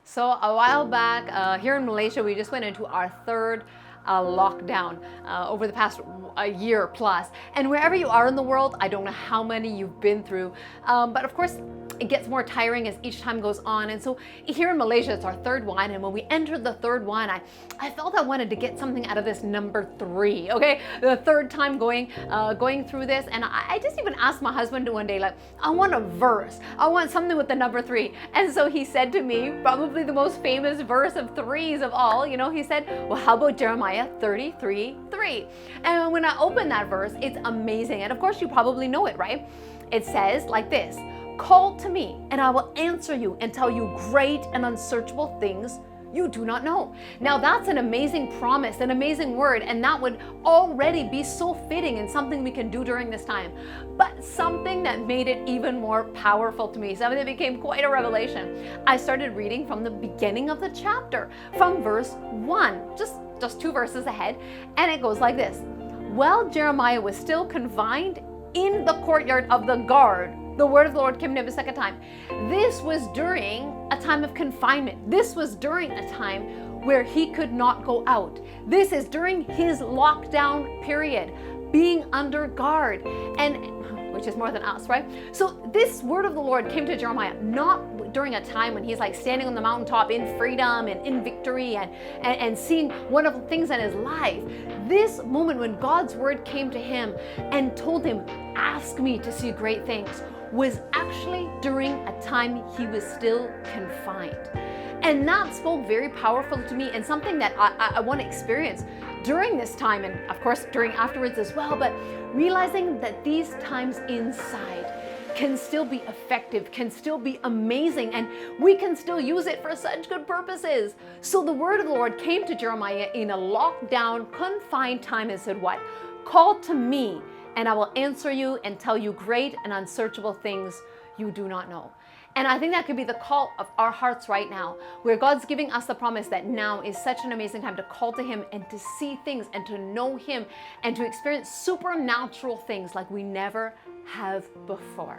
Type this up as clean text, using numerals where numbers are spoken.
So a while back here in Malaysia, we just went into our third lockdown over the past a year plus. And wherever you are in the world, I don't know how many you've been through, but of course, it gets more tiring as each time goes on. And so here in Malaysia, it's our third one. And when we entered the third one, I felt I wanted to get something out of this number 3, okay? The third time going through this. And I just even asked my husband one day, like, I want a verse. I want something with the number 3. And so he said to me, probably the most famous verse of threes of all, he said, well, how about Jeremiah 33:3? And when I opened that verse, it's amazing. And of course, you probably know it, right? It says like this: call to me, and I will answer you and tell you great and unsearchable things you do not know. Now that's an amazing promise, an amazing word, and that would already be so fitting and something we can do during this time. But something that made it even more powerful to me, something that became quite a revelation. I started reading from the beginning of the chapter, from verse 1, just 2 verses ahead, and it goes like this. While Jeremiah was still confined in the courtyard of the guard, the word of the Lord came to him a second time. This was during a time of confinement. This was during a time where he could not go out. This is during his lockdown period, being under guard, and which is more than us, right? So this word of the Lord came to Jeremiah not during a time when he's like standing on the mountaintop in freedom and in victory and seeing wonderful things in his life. This moment when God's word came to him and told him, ask me to see great things, was actually during a time he was still confined. And that spoke very powerful to me, and something that I want to experience during this time, and of course during afterwards as well, but realizing that these times inside can still be effective, can still be amazing, and we can still use it for such good purposes. So the word of the Lord came to Jeremiah in a lockdown, confined time and said what? Call to me, and I will answer you and tell you great and unsearchable things you do not know. And I think that could be the call of our hearts right now, where God's giving us the promise that now is such an amazing time to call to Him and to see things and to know Him and to experience supernatural things like we never have before.